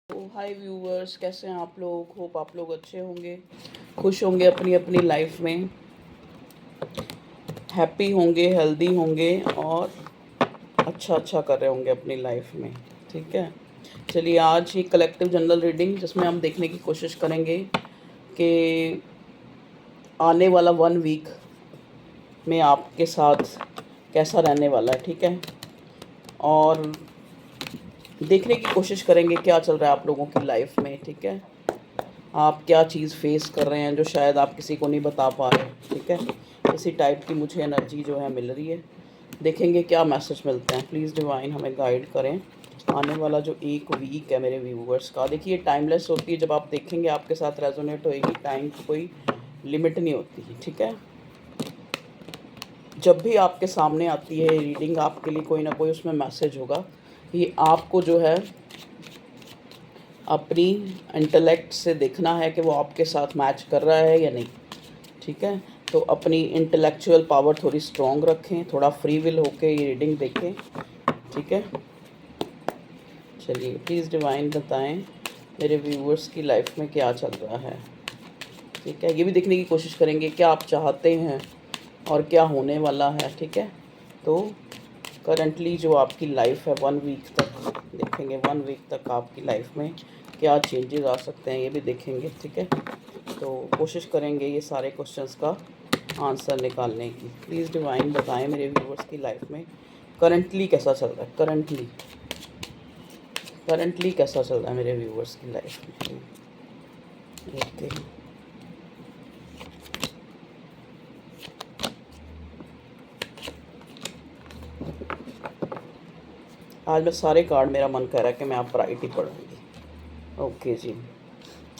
तो हाय व्यूवर्स, कैसे हैं आप लोग। होप आप लोग अच्छे होंगे, खुश होंगे अपनी अपनी लाइफ में, हैप्पी होंगे, हेल्दी होंगे और अच्छा अच्छा कर रहे होंगे अपनी लाइफ में। ठीक है, चलिए आज ही कलेक्टिव जनरल रीडिंग जिसमें हम देखने की कोशिश करेंगे कि आने वाला 1 वीक में आपके साथ कैसा रहने वाला है। ठीक है, और देखने की कोशिश करेंगे क्या चल रहा है आप लोगों की लाइफ में। ठीक है, आप क्या चीज़ फेस कर रहे हैं जो शायद आप किसी को नहीं बता पा रहे। ठीक है, इसी टाइप की मुझे एनर्जी जो है मिल रही है। देखेंगे क्या मैसेज मिलते हैं। प्लीज़ डिवाइन हमें गाइड करें आने वाला जो 1 वीक है मेरे व्यूवर्स का। देखिए टाइमलेस होती है, जब आप देखेंगे आपके साथ रेजोनेट होएगी। टाइम की कोई लिमिट नहीं होती है। ठीक है, जब भी आपके सामने आती है रीडिंग, आपके लिए कोई ना कोई उसमें मैसेज होगा। ये आपको जो है अपनी इंटेलेक्ट से देखना है कि वो आपके साथ मैच कर रहा है या नहीं। ठीक है, तो अपनी इंटेलेक्चुअल पावर थोड़ी स्ट्रॉन्ग रखें, थोड़ा फ्री विल होके ये रीडिंग देखें। ठीक है, चलिए प्लीज़ डिवाइन बताएं मेरे व्यूअर्स की लाइफ में क्या चल रहा है। ठीक है, ये भी देखने की कोशिश करेंगे क्या आप चाहते हैं और क्या होने वाला है। ठीक है, तो करंटली जो आपकी लाइफ है 1 वीक तक देखेंगे, 1 वीक तक आपकी लाइफ में क्या चेंजेस आ सकते हैं ये भी देखेंगे। ठीक है, तो कोशिश करेंगे ये सारे क्वेश्चंस का आंसर निकालने की। प्लीज़ डिवाइन बताएं मेरे व्यूवर्स की लाइफ में करंटली कैसा चल रहा है। करंटली कैसा चल रहा है मेरे व्यूवर्स की लाइफ में। ओके, आज मैं सारे कार्ड, मेरा मन कह रहा है कि मैं आप ब्राइट ही पढ़ूँगी। ओके जी,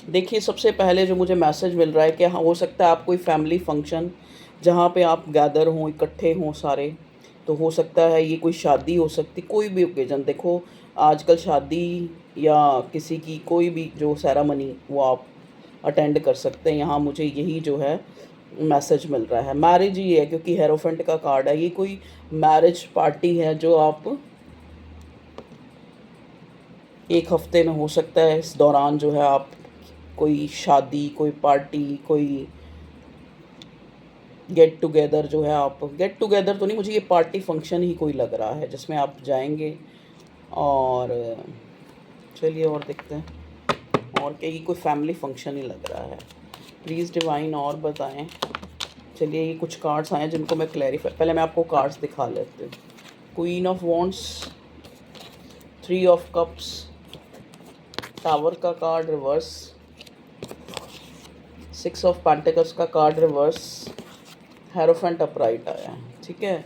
देखिए सबसे पहले जो मुझे मैसेज मिल रहा है कि हाँ, हो सकता है आप कोई फैमिली फंक्शन जहाँ पे आप गैदर हों, इकट्ठे हों सारे। तो हो सकता है ये कोई शादी हो सकती, कोई भी ओकेजन। देखो आजकल शादी या किसी की कोई भी जो सेरेमनी वो आप अटेंड कर सकते हैं। यहाँ मुझे यही जो है मैसेज मिल रहा है। मैरिज ही है क्योंकि हेरोफेंट का कार्ड है। ये कोई मैरिज पार्टी है जो आप 1 हफ्ते में हो सकता है। इस दौरान जो है आप कोई शादी, कोई पार्टी, कोई गेट टुगेदर जो है, आप गेट टुगेदर तो नहीं, मुझे ये पार्टी फंक्शन ही कोई लग रहा है जिसमें आप जाएंगे। और चलिए और देखते हैं, और क्या, ये कोई फैमिली फंक्शन ही लग रहा है। प्लीज़ डिवाइन और बताएं। चलिए ये कुछ कार्ड्स आए हैं जिनको मैं क्लैरिफाई, पहले मैं आपको कार्ड्स दिखा लेती हूँ। Queen of wands, 3 of cups, tower का कार्ड रिवर्स, 6 ऑफ पेंटिकल्स का कार्ड रिवर्स, हेरोफेंट अपराइट आया है। ठीक है,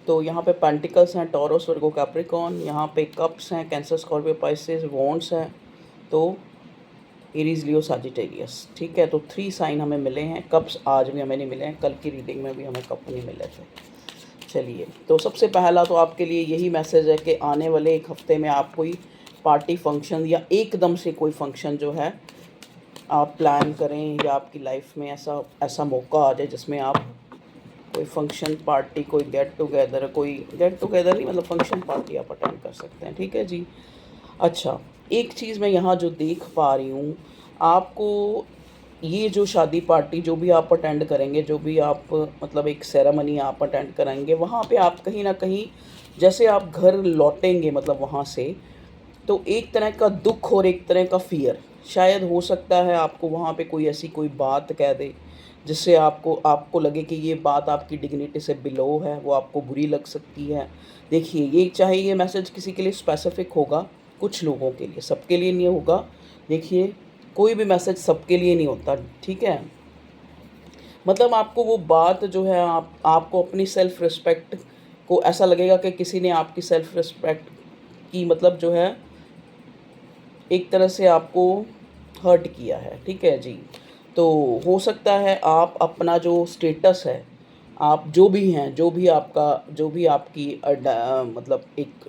तो यहाँ पे पेंटिकल्स हैं, टॉरस, वर्गो, कैप्रिकॉन। यहाँ पे कप्स हैं, कैंसर, स्कॉर्पियो, पाइसेस। वॉन्ड्स हैं तो एरीज, लियो, सजिटेरियस। ठीक है, तो 3 साइन हमें मिले हैं। कप्स आज भी हमें नहीं मिले हैं, कल की रीडिंग में भी हमें कप नहीं मिले थे। चलिए, तो सबसे पहला तो आपके लिए यही मैसेज है कि आने वाले 1 हफ्ते में आप कोई पार्टी फंक्शन या एकदम से कोई फंक्शन जो है आप प्लान करें, या आपकी लाइफ में ऐसा ऐसा मौका आ जाए जिसमें आप कोई फंक्शन पार्टी, कोई गेट टुगेदर नहीं, मतलब फंक्शन पार्टी आप अटेंड कर सकते हैं। ठीक है जी। अच्छा, एक चीज़ मैं यहाँ जो देख पा रही हूँ, आपको ये जो शादी पार्टी जो भी आप अटेंड करेंगे, जो भी आप मतलब एक सेरेमनी आप अटेंड करेंगे, वहाँ पे आप कहीं ना कहीं जैसे आप घर लौटेंगे मतलब वहाँ से, तो एक तरह का दुख और एक तरह का फियर शायद हो सकता है आपको वहाँ पे कोई ऐसी कोई बात कह दे जिससे आपको आपको लगे कि ये बात आपकी डिग्निटी से बिलो है, वो आपको बुरी लग सकती है। देखिए ये चाहे ये मैसेज किसी के लिए स्पेसिफिक होगा, कुछ लोगों के लिए, सबके लिए नहीं होगा। देखिए कोई भी मैसेज सबके लिए नहीं होता। ठीक है, मतलब आपको वो बात जो है, आपको अपनी सेल्फ रिस्पेक्ट को ऐसा लगेगा कि किसी ने आपकी सेल्फ रिस्पेक्ट की मतलब जो है एक तरह से आपको हर्ट किया है। ठीक है जी, तो हो सकता है आप अपना जो स्टेटस है, आप जो भी हैं, जो भी आपका, जो भी आपकी मतलब एक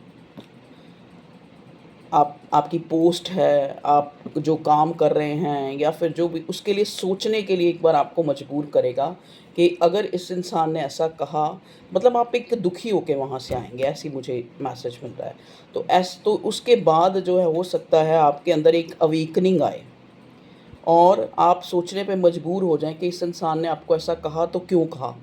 आपकी पोस्ट है, आप जो काम कर रहे हैं या फिर जो भी, उसके लिए सोचने के लिए एक बार आपको मजबूर करेगा कि अगर इस इंसान ने ऐसा कहा, मतलब आप एक दुखी होके वहाँ से आएँगे, ऐसी मुझे मैसेज मिल रहा है। तो उसके बाद जो है हो सकता है आपके अंदर एक अवेकनिंग आए और आप सोचने पे मजबूर हो जाएँ कि इस इंसान ने आपको ऐसा कहा तो क्यों कहा?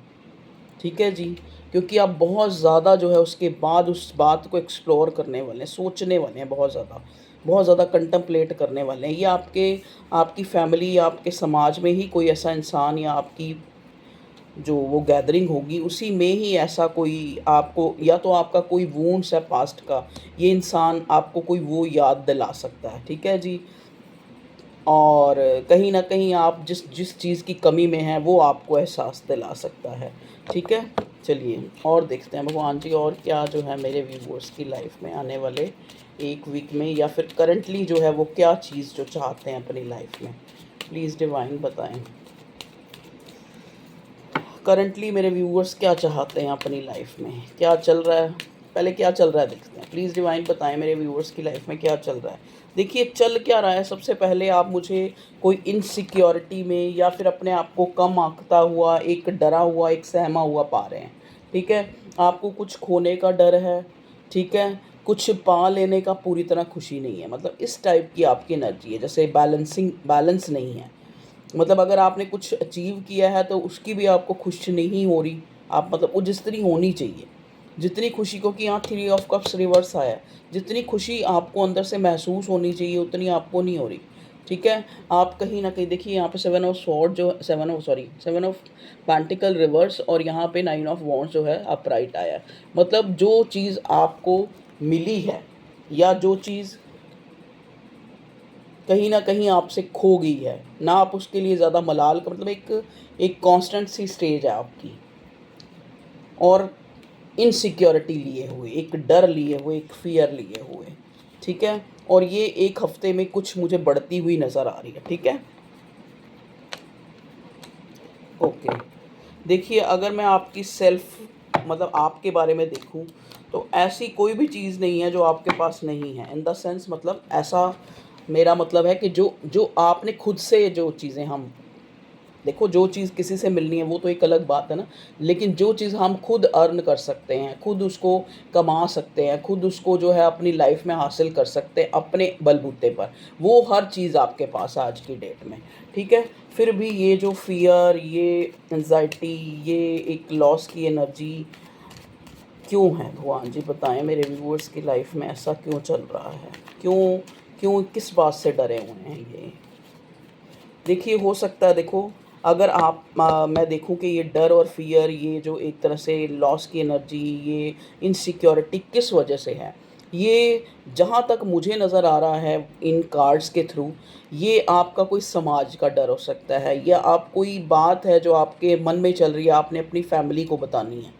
ठीक है जी। क्योंकि आप बहुत ज़्यादा जो है उसके बाद उस बात को एक्सप्लोर करने वाले हैं, सोचने वाले हैं बहुत ज़्यादा कंटेम्पलेट करने वाले हैं। ये आपकी फैमिली या आपके समाज में ही कोई ऐसा इंसान या आपकी जो वो गैदरिंग होगी उसी में ही ऐसा कोई आपको, या तो आपका कोई वुंड्स है पास्ट का, ये इंसान आपको कोई वो याद दिला सकता है, ठीक है जी। और कहीं न कहीं आप जिस जिस चीज़ की कमी में हैं वो आपको एहसास दिला सकता है, ठीक है? चलिए और देखते हैं भगवान जी और क्या जो है मेरे व्यूअर्स की लाइफ में आने वाले 1 वीक में, या फिर करंटली जो है वो क्या चीज़ जो चाहते हैं अपनी लाइफ में। प्लीज़ डिवाइन बताएँ। करंटली मेरे व्यूअर्स क्या चाहते हैं अपनी लाइफ में, क्या चल रहा है, पहले क्या चल रहा है देखते हैं। प्लीज़ डिवाइन बताएं मेरे व्यूअर्स की लाइफ में क्या चल रहा है। देखिए चल क्या रहा है, सबसे पहले आप मुझे कोई इनसिक्योरिटी में या फिर अपने आप को कम आंकता हुआ, एक डरा हुआ, एक सहमा हुआ पा रहे हैं, ठीक है। आपको कुछ खोने का डर है, ठीक है, कुछ पा लेने का पूरी तरह खुशी नहीं है, मतलब इस टाइप की आपकी एनर्जी है, जैसे बैलेंस नहीं है। मतलब अगर आपने कुछ अचीव किया है तो उसकी भी आपको खुशी नहीं हो रही, आप मतलब वो जितनी होनी चाहिए, जितनी खुशी को, कि यहाँ 3 ऑफ कप्स रिवर्स आया है, जितनी खुशी आपको अंदर से महसूस होनी चाहिए उतनी आपको नहीं हो रही, ठीक है। आप कहीं ना कहीं देखिए यहाँ पे 7 ऑफ पेंटिकल रिवर्स और यहाँ पे 9 ऑफ वॉन्ड्स जो है अपराइट आया है। मतलब जो चीज़ आपको मिली है या जो चीज़ कहीं न कहीं आपसे खो गई है, ना आप उसके लिए ज़्यादा मलाल का, मतलब एक कांस्टेंट सी स्टेज है आपकी, और इनसिक्योरिटी लिए हुए, एक डर लिए हुए, एक फ़ियर लिए हुए, ठीक है? और ये 1 हफ़्ते में कुछ मुझे बढ़ती हुई नज़र आ रही है, ठीक है? ओके। देखिए अगर मैं आपकी मतलब आपके बारे में देखूँ, तो ऐसी कोई भी चीज़ नहीं है जो आपके पास नहीं है। इन द सेंस, मतलब ऐसा मेरा मतलब है कि जो जो आपने खुद से, जो चीज़ें हम देखो, जो चीज़ किसी से मिलनी है वो तो एक अलग बात है ना, लेकिन जो चीज़ हम खुद अर्न कर सकते हैं, खुद उसको कमा सकते हैं, खुद उसको जो है अपनी लाइफ में हासिल कर सकते हैं अपने बलबूते पर, वो हर चीज़ आपके पास है आज की डेट में, ठीक है। फिर भी ये जो फ़ियर, ये एंजाइटी, ये एक लॉस की एनर्जी क्यों है, भगवान जी बताएं मेरे व्यूअर्स की लाइफ में ऐसा क्यों चल रहा है, क्यों क्यों किस बात से डरे हुए हैं ये। देखिए हो सकता है, देखो अगर मैं देखूं कि ये डर और फियर, ये जो एक तरह से लॉस की एनर्जी, ये इनसिक्योरिटी किस वजह से है, ये जहाँ तक मुझे नज़र आ रहा है इन कार्ड्स के थ्रू, ये आपका कोई समाज का डर हो सकता है, या आप कोई बात है जो आपके मन में चल रही है, आपने अपनी फैमिली को बतानी है।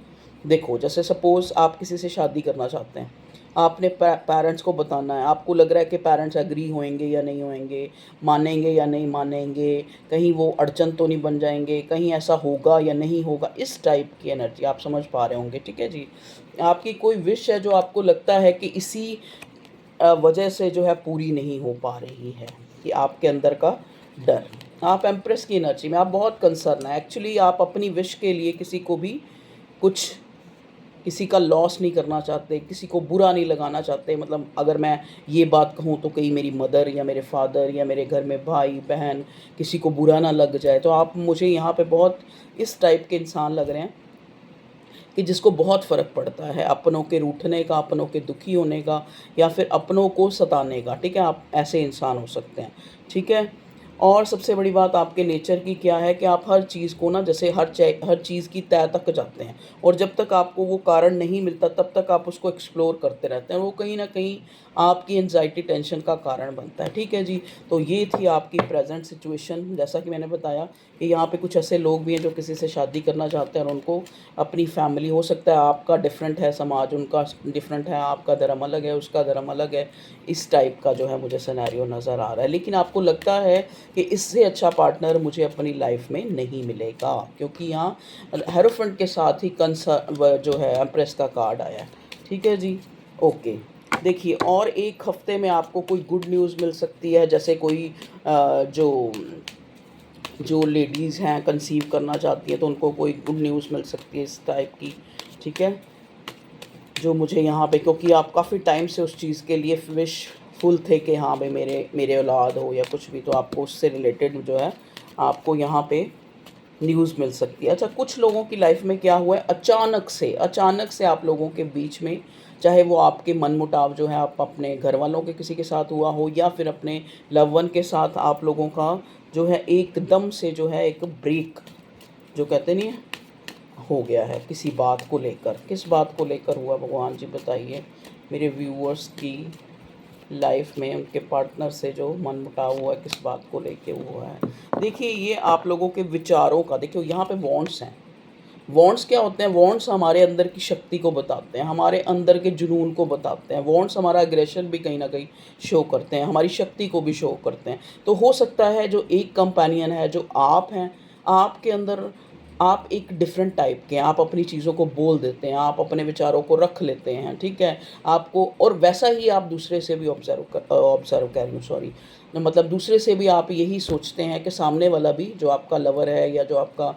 देखो जैसे सपोज़ आप किसी से शादी करना चाहते हैं, आपने पेरेंट्स को बताना है, आपको लग रहा है कि पेरेंट्स एग्री होंगे या नहीं होंगे, मानेंगे या नहीं मानेंगे, कहीं वो अड़चन तो नहीं बन जाएंगे, कहीं ऐसा होगा या नहीं होगा, इस टाइप की एनर्जी आप समझ पा रहे होंगे, ठीक है जी। आपकी कोई विश है जो आपको लगता है कि इसी वजह से जो है पूरी नहीं हो पा रही है, कि आपके अंदर का डर। आप एम्प्रेस की एनर्जी में आप बहुत कंसर्न है एक्चुअली, आप अपनी विश के लिए किसी को भी कुछ, किसी का लॉस नहीं करना चाहते, किसी को बुरा नहीं लगाना चाहते। मतलब अगर मैं ये बात कहूँ तो कहीं मेरी मदर या मेरे फादर या मेरे घर में भाई बहन किसी को बुरा ना लग जाए। तो आप मुझे यहाँ पे बहुत इस टाइप के इंसान लग रहे हैं कि जिसको बहुत फ़र्क पड़ता है अपनों के रूठने का, अपनों के दुखी होने का, या फिर अपनों को सताने का, ठीक है। आप ऐसे इंसान हो सकते हैं, ठीक है। और सबसे बड़ी बात आपके नेचर की क्या है कि आप हर चीज़ को ना, जैसे हर चीज़ की तह तक जाते हैं, और जब तक आपको वो कारण नहीं मिलता तब तक आप उसको एक्सप्लोर करते रहते हैं, वो कहीं ना कहीं आपकी एंजाइटी टेंशन का कारण बनता है, ठीक है जी। तो ये थी आपकी प्रेजेंट सिचुएशन। जैसा कि मैंने बताया कि यहाँ पे कुछ ऐसे लोग भी हैं जो किसी से शादी करना चाहते हैं, और उनको अपनी फैमिली, हो सकता है आपका डिफरेंट है समाज, उनका डिफरेंट है, आपका धर्म अलग है, उसका धर्म अलग है, इस टाइप का जो है मुझे सिनेरियो नज़र आ रहा है। लेकिन आपको लगता है कि इससे अच्छा पार्टनर मुझे अपनी लाइफ में नहीं मिलेगा, क्योंकि यहाँ हेरोफेंट के साथ ही जो है एम्प्रेस का कार्ड आया है, ठीक है जी। ओके, देखिए और एक हफ्ते में आपको कोई गुड न्यूज़ मिल सकती है, जैसे कोई जो जो लेडीज़ हैं कंसीव करना चाहती हैं तो उनको कोई गुड न्यूज़ मिल सकती है इस टाइप की, ठीक है। जो मुझे यहाँ पे, क्योंकि आप काफ़ी टाइम से उस चीज़ के लिए विशफुल थे कि हाँ भाई मेरे मेरे औलाद हो या कुछ भी, तो आपको उससे रिलेटेड जो है आपको यहाँ पे न्यूज़ मिल सकती है। अच्छा, कुछ लोगों की लाइफ में क्या हुआ है, अचानक से आप लोगों के बीच में, चाहे वो आपके मनमुटाव जो है आप अपने घर वालों के किसी के साथ हुआ हो या फिर अपने लव वन के साथ, आप लोगों का जो है एकदम से जो है एक ब्रेक, जो कहते नहीं है, हो गया है किसी बात को लेकर। किस बात को लेकर हुआ भगवान जी बताइए। मेरे व्यूअर्स की लाइफ में उनके पार्टनर से जो मनमुटाव हुआ है, किस बात को लेके हुआ है। देखिए ये आप लोगों के विचारों का, देखिए यहाँ पे वॉन्ट्स हैं। वॉन्ट्स क्या होते हैं? वॉन्ट्स हमारे अंदर की शक्ति को बताते हैं, हमारे अंदर के जुनून को बताते हैं। वॉन्ट्स हमारा एग्रेशन भी कहीं ना कहीं शो करते हैं, हमारी शक्ति को भी शो करते हैं। तो हो सकता है जो एक कंपेनियन है, जो आप हैं, आपके अंदर आप एक डिफरेंट टाइप के हैं, आप अपनी चीज़ों को बोल देते हैं, आप अपने विचारों को रख लेते हैं, ठीक है। आपको और वैसा ही आप दूसरे से भी ऑब्जर्व कर रही हूँ, सॉरी, मतलब दूसरे से भी आप यही सोचते हैं कि सामने वाला भी, जो आपका लवर है या जो आपका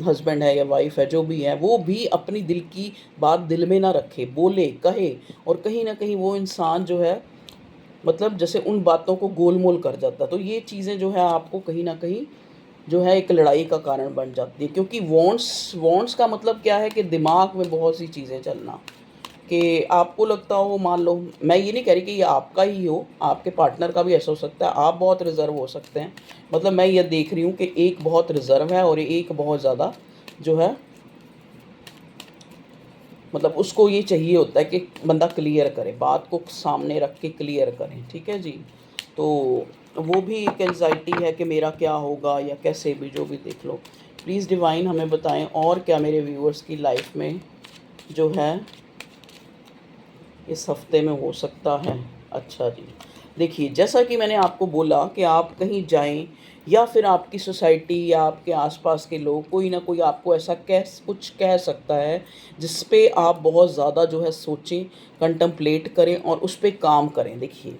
हस्बैंड है या वाइफ है, जो भी है, वो भी अपनी दिल की बात दिल में ना रखे, बोले, कहे। और कहीं ना कहीं वो इंसान जो है, मतलब जैसे उन बातों को गोलमोल कर जाता है। तो ये चीज़ें जो है आपको कहीं ना कहीं जो है एक लड़ाई का कारण बन जाती है, क्योंकि वॉन्ट्स वॉन्ट्स का मतलब क्या है कि दिमाग में बहुत सी चीज़ें चलना, कि आपको लगता हो, मान लो, मैं ये नहीं कह रही कि ये आपका ही हो, आपके पार्टनर का भी ऐसा हो सकता है, आप बहुत रिज़र्व हो सकते हैं। मतलब मैं ये देख रही हूँ कि एक बहुत रिज़र्व है और एक बहुत ज़्यादा जो है, मतलब उसको ये चाहिए होता है कि बंदा क्लियर करे, बात को सामने रख के क्लियर करें, ठीक है जी। तो वो भी एक एंजाइटी है कि मेरा क्या होगा, या कैसे भी, जो भी देख लो। प्लीज़ डिवाइन हमें बताएं और क्या मेरे व्यूअर्स की लाइफ में जो है इस हफ्ते में हो सकता है। अच्छा जी, देखिए जैसा कि मैंने आपको बोला कि आप कहीं जाएं या फिर आपकी सोसाइटी या आपके आसपास के लोग, कोई ना कोई आपको ऐसा कुछ कह सकता है जिस पे आप बहुत ज़्यादा जो है सोचें, कंटम्पलेट करें और उस पे काम करें। देखिए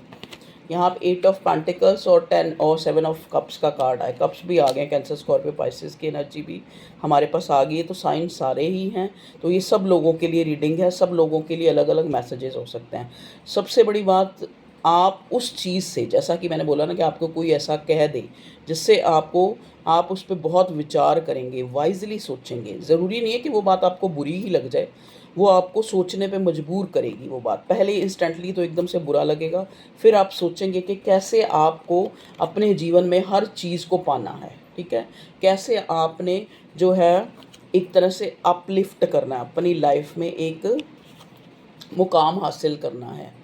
यहाँ पे 8 ऑफ पेंटिकल्स और 10 और 7 ऑफ कप्स का कार्ड आए, कप्स भी आ गए, कैंसर स्कॉर्पियो पाइसेस की एनर्जी भी हमारे पास आ गई है। तो साइन सारे ही हैं, तो ये सब लोगों के लिए रीडिंग है, सब लोगों के लिए अलग अलग मैसेजेस हो सकते हैं। सबसे बड़ी बात, आप उस चीज़ से, जैसा कि मैंने बोला ना कि आपको कोई ऐसा कह दे जिससे आपको, आप उस पर बहुत विचार करेंगे, वाइजली सोचेंगे। ज़रूरी नहीं है कि वो बात आपको बुरी ही लग जाए, वो आपको सोचने पे मजबूर करेगी वो बात। पहले इंस्टेंटली तो एकदम से बुरा लगेगा, फिर आप सोचेंगे कि कैसे आपको अपने जीवन में हर चीज़ को पाना है, ठीक है। कैसे आपने जो है एक तरह से अपलिफ्ट करना है, अपनी लाइफ में एक मुकाम हासिल करना है।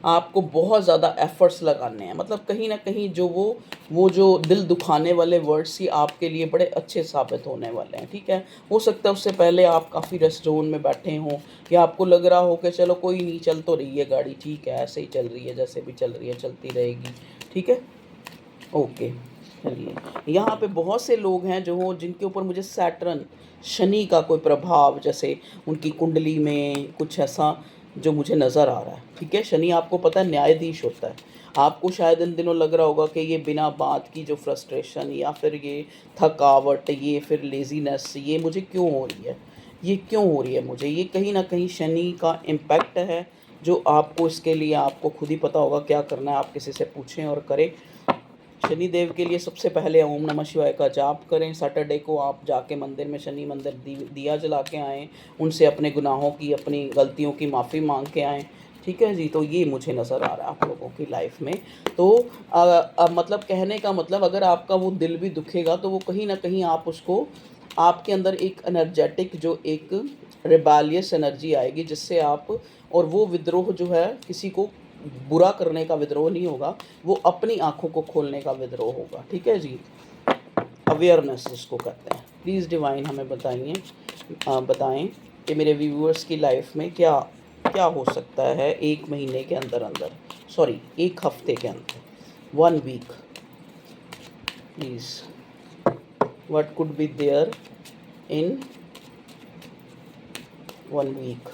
आपको बहुत ज़्यादा एफ़र्ट्स लगाने हैं, मतलब कहीं न कहीं जो वो जो दिल दुखाने वाले वर्ड्स ही आपके लिए बड़े अच्छे साबित होने वाले हैं, ठीक है। हो सकता है उससे पहले आप काफ़ी रेस्ट ज़ोन में बैठे हों, या आपको लग रहा हो कि चलो कोई नहीं, चल तो रही है गाड़ी, ठीक है, ऐसे ही चल रही है, जैसे भी चल रही है चलती रहेगी, ठीक है। ओके, चलिए, यहाँ पे बहुत से लोग हैं जो जिनके ऊपर मुझे सैटर्न, शनि का कोई प्रभाव, जैसे उनकी कुंडली में कुछ ऐसा जो मुझे नज़र आ रहा है, ठीक है। शनि आपको पता है न्यायाधीश होता है। आपको शायद इन दिनों लग रहा होगा कि ये बिना बात की जो फ्रस्ट्रेशन या फिर ये थकावट, ये फिर लेज़ीनेस, ये मुझे क्यों हो रही है, ये क्यों हो रही है मुझे, ये कहीं ना कहीं शनि का इम्पैक्ट है, जो आपको इसके लिए आपको खुद ही पता होगा क्या करना है। आप किसी से पूछें और करें। शनि देव के लिए सबसे पहले ओम नमः शिवाय का जाप करें। सैटरडे को आप जाके मंदिर में, शनि मंदिर, दिया जला के आएँ, उनसे अपने गुनाहों की, अपनी गलतियों की माफ़ी मांग के आएँ, ठीक है जी। तो ये मुझे नज़र आ रहा है आप लोगों की लाइफ में। तो मतलब कहने का मतलब, अगर आपका वो दिल भी दुखेगा तो वो कहीं ना कहीं आप उसको, आपके अंदर एक एनर्जेटिक, जो एक रिबेलियस एनर्जी आएगी जिससे आप, और वो विद्रोह जो है किसी को बुरा करने का विद्रोह नहीं होगा, वो अपनी आँखों को खोलने का विद्रोह होगा, ठीक है जी। अवेयरनेस जिसको कहते हैं। प्लीज़ डिवाइन हमें बताएं कि मेरे व्यूअर्स की लाइफ में क्या क्या हो सकता है एक महीने के अंदर अंदर, सॉरी एक हफ्ते के अंदर, 1 week. Please, what could be there in 1 week.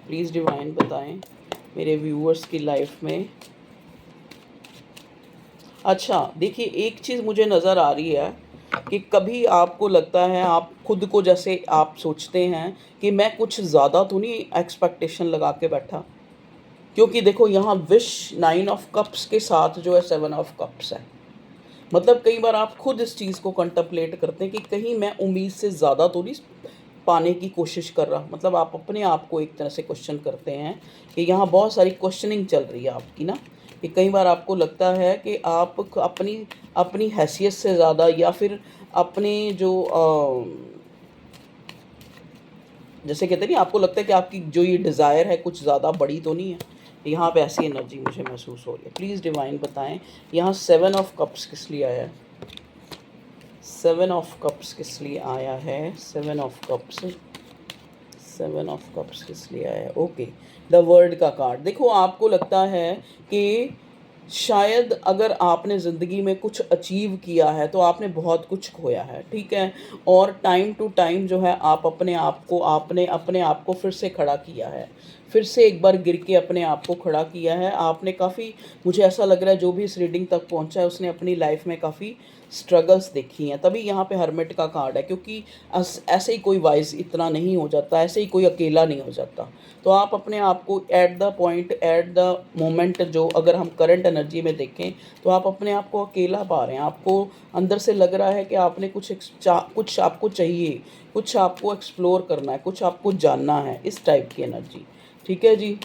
Please divine बताएं मेरे व्यूअर्स की लाइफ में। अच्छा देखिए, एक चीज़ मुझे नज़र आ रही है कि कभी आपको लगता है, आप खुद को जैसे आप सोचते हैं कि मैं कुछ ज़्यादा तो नहीं एक्सपेक्टेशन लगा के बैठा, क्योंकि देखो यहाँ विश 9 ऑफ कप्स के साथ जो है 7 ऑफ कप्स है। मतलब कई बार आप खुद इस चीज़ को कंtemplate करते हैं कि कहीं मैं उम्मीद से ज़्यादा तो नहीं पाने की कोशिश कर रहा। मतलब आप अपने आप को एक तरह से क्वेश्चन करते हैं कि यहाँ बहुत सारी क्वेश्चनिंग चल रही है आपकी ना, कि कई बार आपको लगता है कि आप अपनी अपनी हैसियत से ज़्यादा या फिर अपने जो जैसे कहते हैं नहीं, आपको लगता है कि आपकी जो ये डिज़ायर है कुछ ज़्यादा बड़ी तो नहीं है। यहाँ पे ऐसी एनर्जी मुझे महसूस हो रही है। प्लीज़ डिवाइन बताएं यहाँ 7 ऑफ कप्स किस लिए आया है? 7 ऑफ कप्स किस लिए आया है? 7 ऑफ कप्स, 7 ऑफ कप्स किस लिए आया है? ओके, द वर्ल्ड का कार्ड। देखो आपको लगता है कि शायद अगर आपने ज़िंदगी में कुछ अचीव किया है तो आपने बहुत कुछ खोया है, ठीक है। और टाइम टू टाइम जो है आप अपने आप को, आपने अपने आप को फिर से खड़ा किया है, फिर से एक बार गिर के अपने आप को खड़ा किया है आपने। काफ़ी मुझे ऐसा लग रहा है जो भी इस रीडिंग तक पहुंचा है उसने अपनी लाइफ में काफ़ी स्ट्रगल्स देखी हैं, तभी यहाँ पे हर्मिट का कार्ड है। क्योंकि ऐसे ही कोई वाइज इतना नहीं हो जाता, ऐसे ही कोई अकेला नहीं हो जाता। तो आप अपने आप को at the point, at the moment, जो अगर हम करंट एनर्जी में देखें तो आप अपने आप को अकेला पा रहे हैं। आपको अंदर से लग रहा है कि आपने कुछ आपको चाहिए, कुछ आपको एक्सप्लोर करना है, कुछ आपको जानना है, इस टाइप की एनर्जी, ठीक है जी।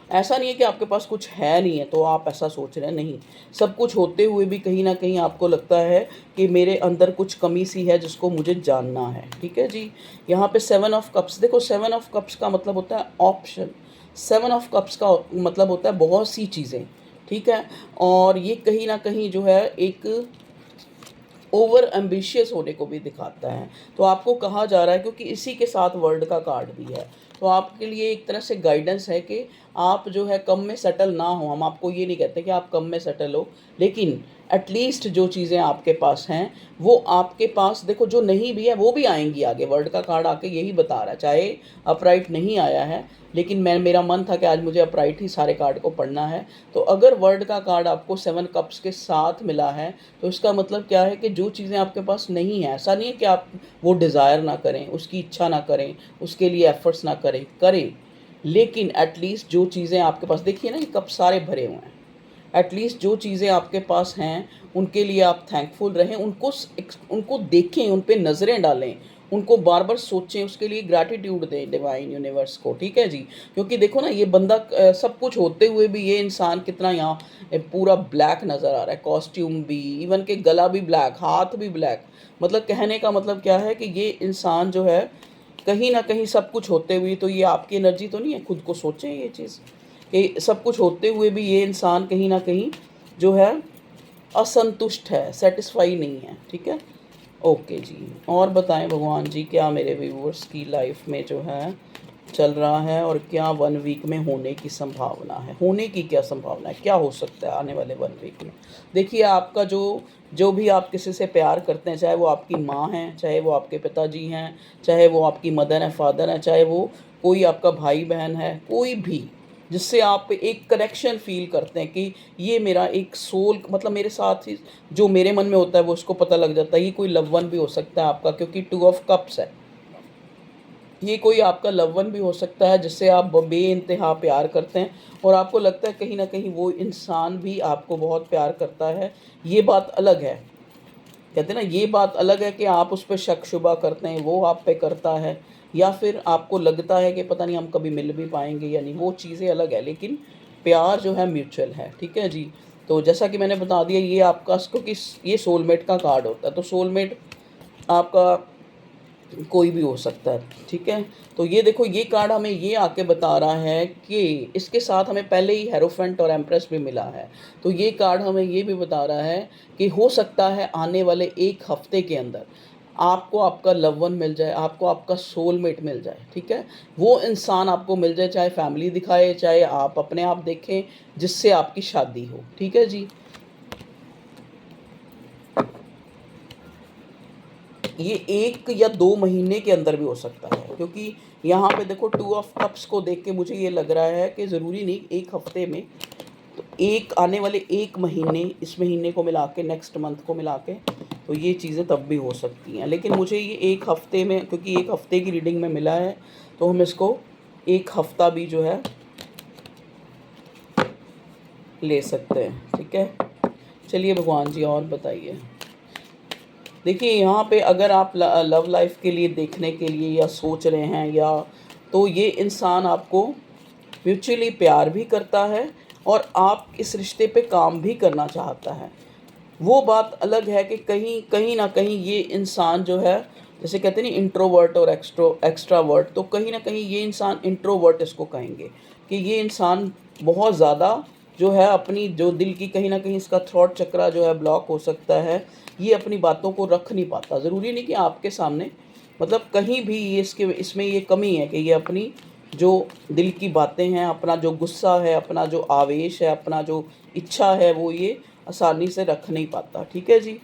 ऐसा नहीं है कि आपके पास कुछ है नहीं है तो आप ऐसा सोच रहे हैं, नहीं। सब कुछ होते हुए भी कहीं ना कहीं आपको लगता है कि मेरे अंदर कुछ कमी सी है जिसको मुझे जानना है, ठीक है जी। यहाँ पे 7 ऑफ कप्स, देखो 7 ऑफ कप्स का मतलब होता है ऑप्शन। 7 ऑफ कप्स का मतलब होता है बहुत सी चीज़ें, ठीक है। और ये कहीं ना कहीं जो है एक ओवर एम्बिशियस होने को भी दिखाता है। तो आपको कहा जा रहा है, क्योंकि इसी के साथ वर्ल्ड का कार्ड भी है, तो आपके लिए एक तरह से गाइडेंस है कि आप जो है कम में सेटल ना हो। हम आपको ये नहीं कहते कि आप कम में सेटल हो, लेकिन एटलीस्ट जो चीज़ें आपके पास हैं वो आपके पास, देखो जो नहीं भी है वो भी आएंगी आगे। वर्ल्ड का कार्ड आके यही बता रहा है, चाहे अपराइट नहीं आया है, लेकिन मेरा मन था कि आज मुझे अपराइट ही सारे कार्ड को पढ़ना है। तो अगर वर्ल्ड का कार्ड आपको 7 कप्स के साथ मिला है तो इसका मतलब क्या है कि जो चीज़ें आपके पास नहीं है, ऐसा नहीं है कि आप वो डिज़ायर ना करें, उसकी इच्छा ना करें, उसके लिए एफर्ट्स ना करें, लेकिन एटलीस्ट जो चीज़ें आपके पास, देखिए ना ये कप सारे भरे हुए हैं, एटलीस्ट जो चीज़ें आपके पास हैं उनके लिए आप थैंकफुल रहें, उनको देखें, उन पे नज़रें डालें, उनको बार बार सोचें, उसके लिए ग्रैटिट्यूड दें डिवाइन यूनिवर्स को, ठीक है जी। क्योंकि देखो ना ये बंदा सब कुछ होते हुए भी ये इंसान कितना यहाँ पूरा ब्लैक नज़र आ रहा है, कॉस्ट्यूम भी, इवन के गला भी ब्लैक, हाथ भी ब्लैक। मतलब कहने का मतलब क्या है कि ये इंसान जो है कहीं ना कहीं सब कुछ होते हुए, तो ये आपकी एनर्जी तो नहीं है, खुद को सोचें ये चीज़ कि सब कुछ होते हुए भी ये इंसान कहीं ना कहीं जो है असंतुष्ट है, सेटिस्फाई नहीं है, ठीक है। ओके जी, और बताएं भगवान जी क्या मेरे व्यूअर्स की लाइफ में जो है चल रहा है, और क्या 1 वीक में होने की संभावना है, होने की क्या संभावना है, क्या हो सकता है आने वाले 1 वीक में। देखिए आपका जो भी आप किसी से प्यार करते हैं, चाहे वो आपकी माँ हैं, चाहे वो आपके पिताजी हैं, चाहे वो आपकी मदर है, फादर है, चाहे वो कोई आपका भाई बहन है, कोई भी जिससे आप एक कनेक्शन फील करते हैं कि ये मेरा एक सोल, मतलब मेरे साथ ही जो मेरे मन में होता है वो उसको पता लग जाता है। ये कोई लव वन भी हो सकता है आपका, क्योंकि 2 ऑफ कप्स है। ये कोई आपका लव वन भी हो सकता है जिससे आप बेइंतहा प्यार करते हैं, और आपको लगता है कहीं ना कहीं वो इंसान भी आपको बहुत प्यार करता है। ये बात अलग है, कहते हैं ना, ये बात अलग है कि आप उस पर शक शुबा करते हैं, वो आप पे करता है, या फिर आपको लगता है कि पता नहीं हम कभी मिल भी पाएंगे या नहीं, वो चीज़ें अलग है। लेकिन प्यार जो है म्यूचुअल है, ठीक है जी। तो जैसा कि मैंने बता दिया, ये आपका, क्योंकि ये सोलमेट का कार्ड होता है, तो सोलमेट आपका कोई भी हो सकता है, ठीक है। तो ये देखो, ये कार्ड हमें ये आके बता रहा है कि इसके साथ हमें पहले ही हेरोफेंट और एम्प्रेस भी मिला है। तो ये कार्ड हमें ये भी बता रहा है कि हो सकता है आने वाले 1 हफ्ते के अंदर आपको आपका लव वन मिल जाए, आपको आपका सोलमेट मिल जाए, ठीक है। वो इंसान आपको मिल जाए, चाहे फैमिली दिखाए, चाहे आप अपने आप देखें, जिससे आपकी शादी हो, ठीक है जी। ये 1 या 2 महीने के अंदर भी हो सकता है, क्योंकि यहाँ पे देखो 2 ऑफ कप्स को देख के मुझे ये लग रहा है कि ज़रूरी नहीं 1 हफ्ते में, तो एक आने वाले 1 महीने, इस महीने को मिला के नेक्स्ट मंथ को मिला के, तो ये चीज़ें तब भी हो सकती हैं। लेकिन मुझे ये 1 हफ्ते में, क्योंकि 1 हफ्ते की रीडिंग में मिला है, तो हम इसको 1 हफ्ता भी जो है ले सकते हैं। ठीक है, चलिए भगवान जी और बताइए। देखिए यहाँ पे अगर आप लव लाइफ के लिए देखने के लिए या सोच रहे हैं, या तो ये इंसान आपको म्यूचुअली प्यार भी करता है और आप इस रिश्ते पे काम भी करना चाहता है। वो बात अलग है कि कहीं कहीं ना कहीं ये इंसान जो है, जैसे कहते हैं नहीं इंट्रोवर्ट और एक्स्ट्रावर्ट, तो कहीं ना कहीं ये इंसान इंट्रोवर्ट इसको कहेंगे कि ये इंसान बहुत ज़्यादा जो है अपनी जो दिल की, कहीं ना कहीं इसका थ्रॉट चक्रा जो है ब्लॉक हो सकता है, ये अपनी बातों को रख नहीं पाता। ज़रूरी नहीं कि आपके सामने, मतलब कहीं भी ये इसमें ये कमी है कि ये अपनी जो दिल की बातें हैं, अपना जो गुस्सा है, अपना जो आवेश है, अपना जो इच्छा है, वो ये आसानी से रख नहीं पाता। ठीक है जी,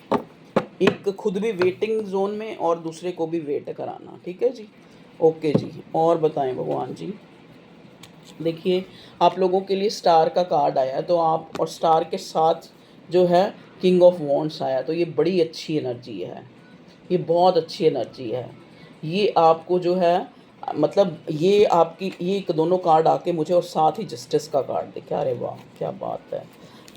एक खुद भी वेटिंग जोन में और दूसरे को भी वेट कराना। ठीक है जी, ओके जी, और बताएं भगवान जी। देखिए आप लोगों के लिए स्टार का कार्ड आया है, तो आप, और स्टार के साथ जो है किंग ऑफ वॉन्ड्स आया, तो ये बड़ी अच्छी एनर्जी है, ये बहुत अच्छी एनर्जी है। ये आपको जो है, मतलब ये आपकी, ये एक दोनों कार्ड आके मुझे, और साथ ही जस्टिस का कार्ड दिखा। अरे वाह क्या बात है।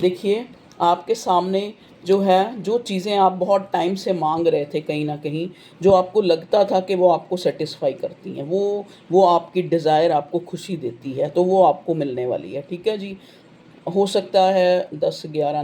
देखिए आपके सामने जो है, जो चीज़ें आप बहुत टाइम से मांग रहे थे, कहीं ना कहीं जो आपको लगता था कि वो आपको सेटिस्फाई करती हैं, वो आपकी डिज़ायर आपको खुशी देती है, तो वो आपको मिलने वाली है। ठीक है जी, हो सकता है 10-11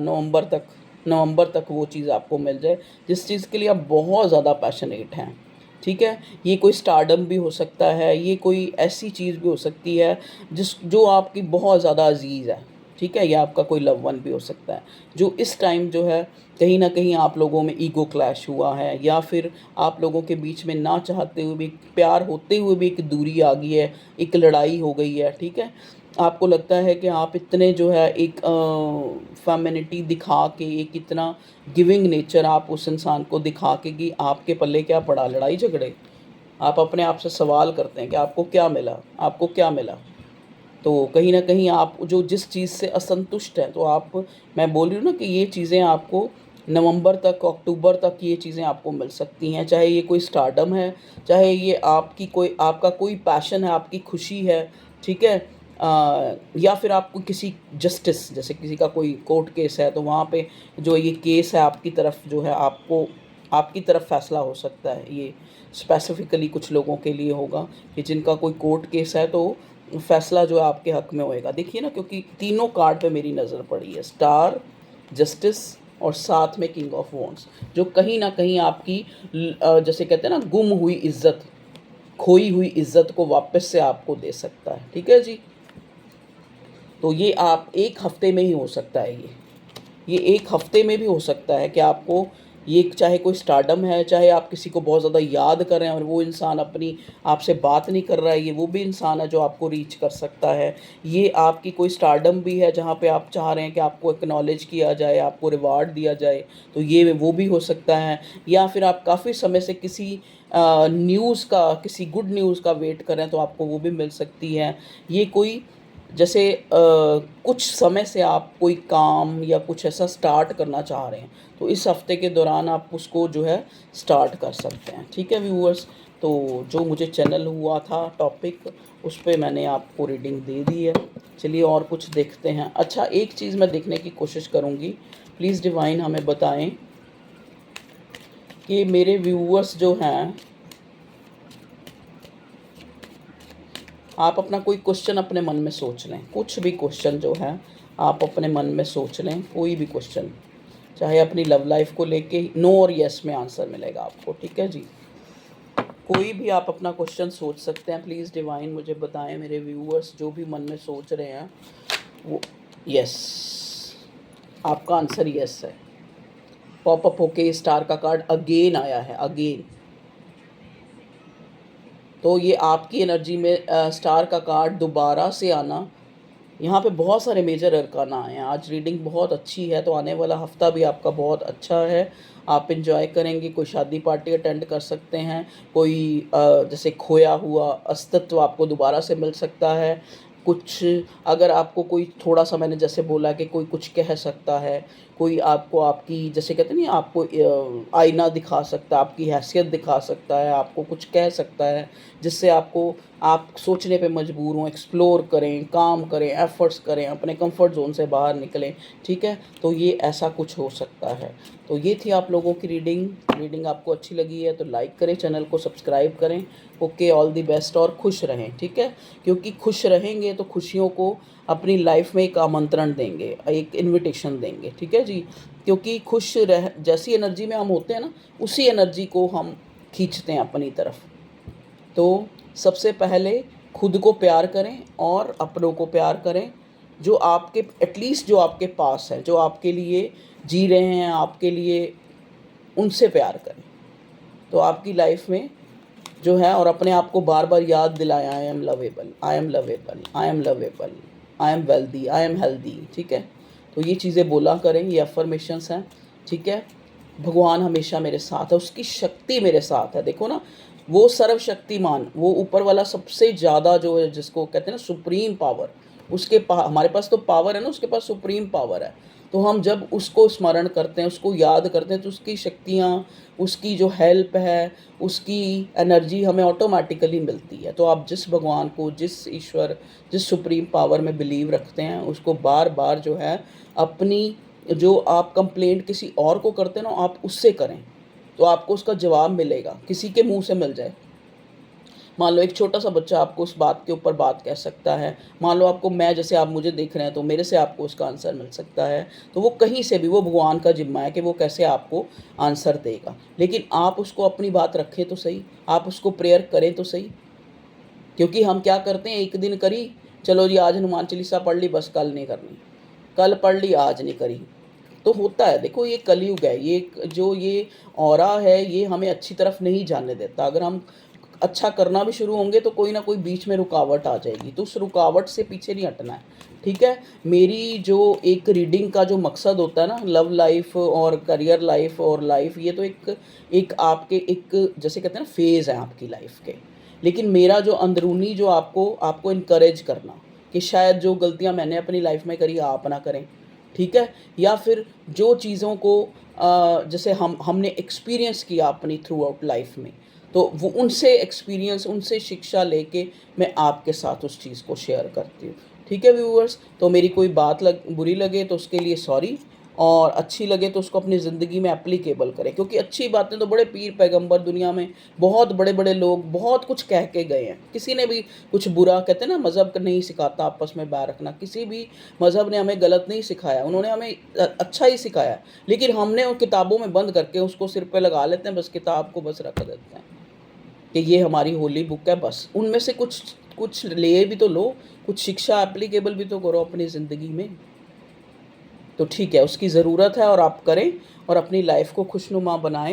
नवंबर तक वो चीज़ आपको मिल जाए, जिस चीज़ के लिए आप बहुत ज़्यादा पैशनेट हैं। ठीक है, ये कोई स्टारडम भी हो सकता है, ये कोई ऐसी चीज़ भी हो सकती है जो आपकी बहुत ज़्यादा अजीज़ है। ठीक है, या आपका कोई लव वन भी हो सकता है, जो इस टाइम जो है कहीं ना कहीं आप लोगों में ईगो क्लैश हुआ है, या फिर आप लोगों के बीच में ना चाहते हुए भी, प्यार होते हुए भी एक दूरी आ गई है, एक लड़ाई हो गई है। ठीक है, आपको लगता है कि आप इतने जो है एक फेमिनिटी दिखा के, एक इतना गिविंग नेचर आप उस इंसान को दिखा के, कि आपके पल्ले क्या पड़ा, लड़ाई झगड़े। आप अपने आप से सवाल करते हैं कि आपको क्या मिला, आपको क्या मिला। तो कहीं ना कहीं आप जो जिस चीज़ से असंतुष्ट हैं, तो आप, मैं बोल रही हूँ ना कि ये चीज़ें आपको नवंबर तक, अक्टूबर तक ये चीज़ें आपको मिल सकती हैं। चाहे ये कोई स्टारडम है, चाहे ये आपकी कोई, आपका कोई पैशन है, आपकी खुशी है। ठीक है, या फिर आपको किसी जस्टिस, जैसे किसी का कोई कोर्ट केस है, तो वहाँ पे जो ये केस है आपकी तरफ जो है, आपको आपकी तरफ फैसला हो सकता है। ये स्पेसिफिकली कुछ लोगों के लिए होगा कि जिनका कोई कोर्ट केस है, तो फैसला जो है आपके हक में होएगा। देखिए ना, क्योंकि तीनों कार्ड पे मेरी नज़र पड़ी है, स्टार, जस्टिस और साथ में किंग ऑफ वॉन्ड्स, जो कहीं ना कहीं आपकी जैसे कहते हैं ना, गुम हुई इज्जत, खोई हुई इज्जत को वापस से आपको दे सकता है। ठीक है जी, तो ये आप 1 हफ्ते में ही हो सकता है, ये 1 हफ्ते में भी हो सकता है कि आपको ये, चाहे कोई स्टारडम है, चाहे आप किसी को बहुत ज़्यादा याद कर रहे हैं और वो इंसान अपनी आपसे बात नहीं कर रहा है, ये वो भी इंसान है जो आपको रीच कर सकता है। ये आपकी कोई स्टारडम भी है जहाँ पे आप चाह रहे हैं कि आपको एक्नॉलेज किया जाए, आपको रिवार्ड दिया जाए, तो ये वो भी हो सकता है। या फिर आप काफ़ी समय से किसी न्यूज़ का, किसी गुड न्यूज़ का वेट कर रहे हैं, तो आपको वो भी मिल सकती है। ये कोई, जैसे कुछ समय से आप कोई काम या कुछ ऐसा स्टार्ट करना चाह रहे हैं, तो इस हफ्ते के दौरान आप उसको जो है स्टार्ट कर सकते हैं। ठीक है व्यूअर्स, तो जो मुझे चैनल हुआ था टॉपिक, उस पे मैंने आपको रीडिंग दे दी है। चलिए और कुछ देखते हैं। अच्छा, एक चीज़ मैं देखने की कोशिश करूँगी, प्लीज़ डिवाइन हमें बताएं कि मेरे व्यूअर्स जो हैं, आप अपना कोई क्वेश्चन अपने मन में सोच लें, कुछ भी क्वेश्चन जो है आप अपने मन में सोच लें, कोई भी क्वेश्चन, चाहे अपनी लव लाइफ को लेके, नो और यस में आंसर मिलेगा आपको। ठीक है जी, कोई भी आप अपना क्वेश्चन सोच सकते हैं। प्लीज़ डिवाइन मुझे बताएं, मेरे व्यूअर्स जो भी मन में सोच रहे हैं वो, यस, आपका आंसर यस है। पॉपअप होके स्टार का कार्ड अगेन आया है, अगेन। तो ये आपकी एनर्जी में स्टार का कार्ड दोबारा से आना, यहाँ पे बहुत सारे मेजर अरकाना आए हैं। आज रीडिंग बहुत अच्छी है, तो आने वाला हफ्ता भी आपका बहुत अच्छा है। आप इंजॉय करेंगे, कोई शादी पार्टी अटेंड कर सकते हैं, कोई जैसे खोया हुआ अस्तित्व आपको दोबारा से मिल सकता है। कुछ अगर आपको कोई थोड़ा-सा, मैंने जैसे बोला कि कोई कुछ कह सकता है, कोई आपको आपकी जैसे कहते नहीं, आपको आईना दिखा सकता है, आपकी हैसियत दिखा सकता है, आपको कुछ कह सकता है, जिससे आपको आप सोचने पे मजबूर हों, एक्सप्लोर करें, काम करें, एफ़र्ट्स करें, अपने कंफर्ट ज़ोन से बाहर निकलें, ठीक है? तो ये ऐसा कुछ हो सकता है। तो ये थी आप लोगों की रीडिंग आपको अच्छी लगी है तो लाइक करें, चैनल को सब्सक्राइब करें। ओके, ऑल द बेस्ट और खुश रहें, ठीक है? क्योंकि खुश रहेंगे तो खुशियों को अपनी लाइफ में एक आमंत्रण देंगे, एक इन्विटेशन देंगे, ठीक है जी? क्योंकि खुश रह जैसी एनर्जी में हम होते हैं ना, उसी एनर्जी को हम खींचते हैं अपनी तरफ। तो सबसे पहले खुद को प्यार करें और अपनों को प्यार करें, जो आपके एटलीस्ट जो आपके पास है, जो आपके लिए जी रहे हैं, आपके लिए उनसे प्यार करें। तो आपकी लाइफ में जो है, और अपने आप को बार बार याद दिलाएं, I am lovable, I am lovable, I am lovable, I am wealthy, I am healthy, ठीक है? तो ये चीज़ें बोला करें, ये अफर्मेशंस हैं, ठीक है? भगवान हमेशा मेरे साथ है, उसकी शक्ति मेरे साथ है। देखो ना, वो सर्वशक्तिमान, वो ऊपर वाला सबसे ज़्यादा जो है, जिसको कहते हैं ना सुप्रीम पावर, हमारे पास तो पावर है ना, उसके पास सुप्रीम पावर है। तो हम जब उसको स्मरण करते हैं, उसको याद करते हैं, तो उसकी शक्तियाँ, उसकी जो हेल्प है, उसकी एनर्जी हमें ऑटोमेटिकली मिलती है। तो आप जिस भगवान को, जिस ईश्वर, जिस सुप्रीम पावर में बिलीव रखते हैं, उसको बार बार जो है अपनी, जो आप कंप्लेंट किसी और को करते हैं ना, आप उससे करें, तो आपको उसका जवाब मिलेगा, किसी के मुंह से मिल जाए। मान लो एक छोटा सा बच्चा आपको उस बात के ऊपर बात कह सकता है, मान लो आपको, मैं जैसे आप मुझे देख रहे हैं तो मेरे से आपको उसका आंसर मिल सकता है। तो वो कहीं से भी, वो भगवान का जिम्मा है कि वो कैसे आपको आंसर देगा। लेकिन आप उसको अपनी बात रखें तो सही, आप उसको प्रेयर करें तो सही। क्योंकि हम क्या करते हैं, एक दिन करी, चलो जी आज हनुमान चालीसा पढ़ ली, बस कल नहीं करनी, कल पढ़ ली आज नहीं करी। तो होता है, देखो ये कलयुग है, ये जो ये ऑरा है, ये हमें अच्छी तरफ नहीं जाने देता। अगर हम अच्छा करना भी शुरू होंगे तो कोई ना कोई बीच में रुकावट आ जाएगी, तो उस रुकावट से पीछे नहीं हटना है, ठीक है? मेरी जो एक रीडिंग का जो मकसद होता है ना, लव लाइफ और करियर लाइफ और लाइफ, ये तो एक आपके एक जैसे कहते हैं ना फेज़ है आपकी लाइफ के। लेकिन मेरा जो अंदरूनी, जो आपको इनकरेज करना कि शायद जो गलतियां मैंने अपनी लाइफ में करी आप ना करें, ठीक है? या फिर जो चीज़ों को जैसे हमने एक्सपीरियंस किया अपनी थ्रू आउट लाइफ में, तो वो उनसे एक्सपीरियंस, उनसे शिक्षा लेके मैं आपके साथ उस चीज़ को शेयर करती हूँ, ठीक है व्यूअर्स? तो मेरी कोई बात बुरी लगे तो उसके लिए सॉरी, और अच्छी लगे तो उसको अपनी ज़िंदगी में एप्लीकेबल करें। क्योंकि अच्छी बातें तो बड़े पीर पैगंबर दुनिया में, बहुत बड़े बड़े लोग बहुत कुछ कह के गए हैं। किसी ने भी कुछ बुरा, कहते हैं ना मज़हब नहीं सिखाता आपस में बैर रखना, किसी भी मज़हब ने हमें गलत नहीं सिखाया, उन्होंने हमें अच्छा ही सिखाया। लेकिन हमने उन किताबों में बंद करके उसको सिर पे लगा लेते हैं, बस किताब को बस रख देते हैं कि ये हमारी होली बुक है। बस उनमें से कुछ कुछ ले भी तो लो, कुछ शिक्षा एप्लीकेबल भी तो करो अपनी ज़िंदगी में। तो ठीक है, उसकी ज़रूरत है और आप करें और अपनी लाइफ को खुशनुमा बनाएं।